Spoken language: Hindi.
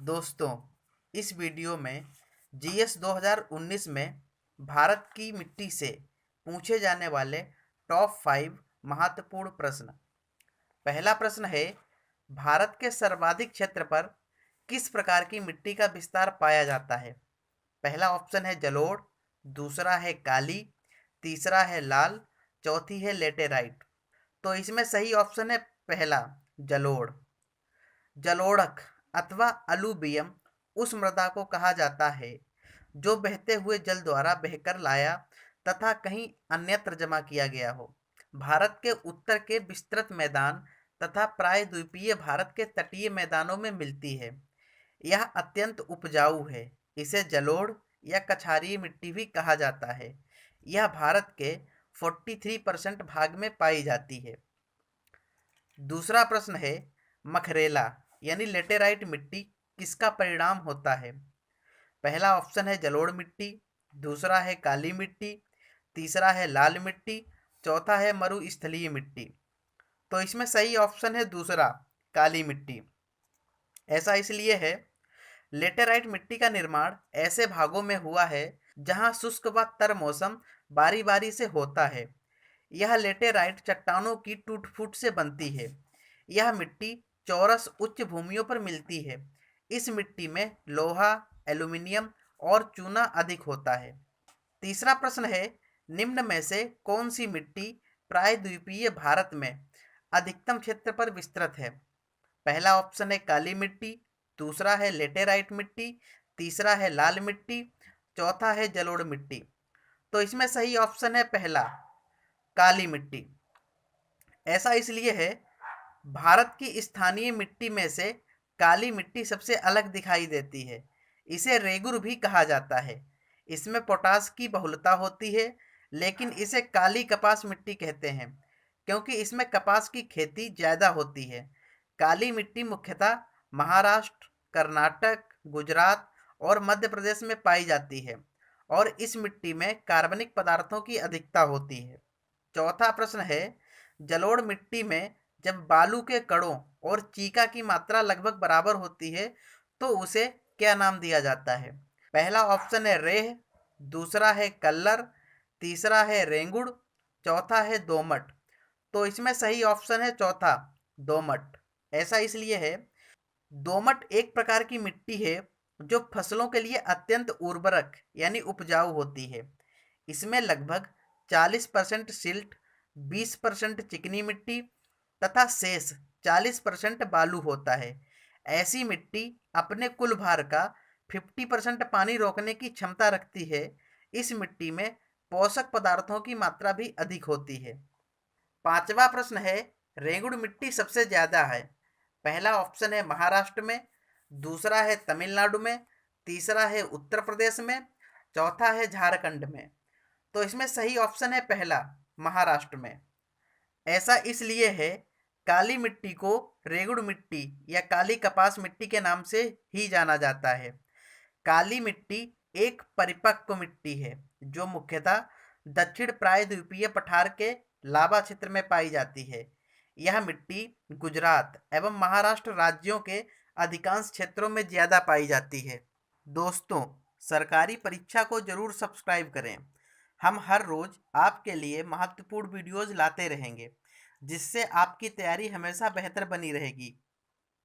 दोस्तों, इस वीडियो में जीएस 2019 में भारत की मिट्टी से पूछे जाने वाले टॉप 5 महत्वपूर्ण प्रश्न। पहला प्रश्न है, भारत के सर्वाधिक क्षेत्र पर किस प्रकार की मिट्टी का विस्तार पाया जाता है? पहला ऑप्शन है जलोढ़, दूसरा है काली, तीसरा है लाल, चौथी है लेटेराइट। तो इसमें सही ऑप्शन है पहला, जलोढ़। जलोढ़क अथवा अलूवियम उस मृदा को कहा जाता है जो बहते हुए जल द्वारा बहकर लाया तथा कहीं अन्यत्र जमा किया गया हो। भारत के उत्तर के विस्तृत मैदान तथा प्रायद्वीपीय भारत के तटीय मैदानों में मिलती है। यह अत्यंत उपजाऊ है। इसे जलोढ़ या कछारीय मिट्टी भी कहा जाता है। यह भारत के 43% भाग में पाई जाती है। दूसरा प्रश्न है, मखरेला यानी लेटेराइट मिट्टी किसका परिणाम होता है? पहला ऑप्शन है जलोढ़ मिट्टी, दूसरा है काली मिट्टी, तीसरा है लाल मिट्टी, चौथा है मरुस्थलीय मिट्टी। तो इसमें सही ऑप्शन है दूसरा, काली मिट्टी। ऐसा इसलिए है, लेटेराइट मिट्टी का निर्माण ऐसे भागों में हुआ है जहां शुष्क व तर मौसम बारी बारी से होता है। यह लेटेराइट चट्टानों की टूट फूट से बनती है। यह मिट्टी चौरस उच्च भूमियों पर मिलती है। इस मिट्टी में लोहा, एल्यूमीनियम और चूना अधिक होता है। तीसरा प्रश्न है, निम्न में से कौन सी मिट्टी प्रायद्वीपीय भारत में अधिकतम क्षेत्र पर विस्तृत है? पहला ऑप्शन है काली मिट्टी, दूसरा है लेटेराइट मिट्टी, तीसरा है लाल मिट्टी, चौथा है जलोढ़ मिट्टी। तो इसमें सही ऑप्शन है पहला, काली मिट्टी। ऐसा इसलिए है, भारत की स्थानीय मिट्टी में से काली मिट्टी सबसे अलग दिखाई देती है। इसे रेगुर भी कहा जाता है। इसमें पोटास की बहुलता होती है, लेकिन इसे काली कपास मिट्टी कहते हैं क्योंकि इसमें कपास की खेती ज़्यादा होती है। काली मिट्टी मुख्यतः महाराष्ट्र, कर्नाटक, गुजरात और मध्य प्रदेश में पाई जाती है और इस मिट्टी में कार्बनिक पदार्थों की अधिकता होती है। चौथा प्रश्न है, जलोढ़ मिट्टी में जब बालू के कणों और चीका की मात्रा लगभग बराबर होती है तो उसे क्या नाम दिया जाता है? पहला ऑप्शन है रेह, दूसरा है कल्लर, तीसरा है रेंगुड़, चौथा है दोमट। तो इसमें सही ऑप्शन है चौथा, दोमट। ऐसा इसलिए है, दोमट एक प्रकार की मिट्टी है जो फसलों के लिए अत्यंत उर्वरक यानी उपजाऊ होती है। इसमें लगभग 40% सिल्ट, 20% चिकनी मिट्टी तथा शेष 40% बालू होता है। ऐसी मिट्टी अपने कुल भार का 50% पानी रोकने की क्षमता रखती है। इस मिट्टी में पोषक पदार्थों की मात्रा भी अधिक होती है। पांचवा प्रश्न है, रेंगुड़ मिट्टी सबसे ज़्यादा है। पहला ऑप्शन है महाराष्ट्र में, दूसरा है तमिलनाडु में, तीसरा है उत्तर प्रदेश में, चौथा है झारखंड में। तो इसमें सही ऑप्शन है पहला, महाराष्ट्र में। ऐसा इसलिए है, काली मिट्टी को रेगुड़ मिट्टी या काली कपास मिट्टी के नाम से ही जाना जाता है। काली मिट्टी एक परिपक्व मिट्टी है जो मुख्यतः दक्षिण प्रायद्वीपीय पठार के लावा क्षेत्र में पाई जाती है। यह मिट्टी गुजरात एवं महाराष्ट्र राज्यों के अधिकांश क्षेत्रों में ज़्यादा पाई जाती है। दोस्तों, सरकारी परीक्षा को जरूर सब्सक्राइब करें। हम हर रोज़ आपके लिए महत्वपूर्ण वीडियोज़ लाते रहेंगे जिससे आपकी तैयारी हमेशा बेहतर बनी रहेगी।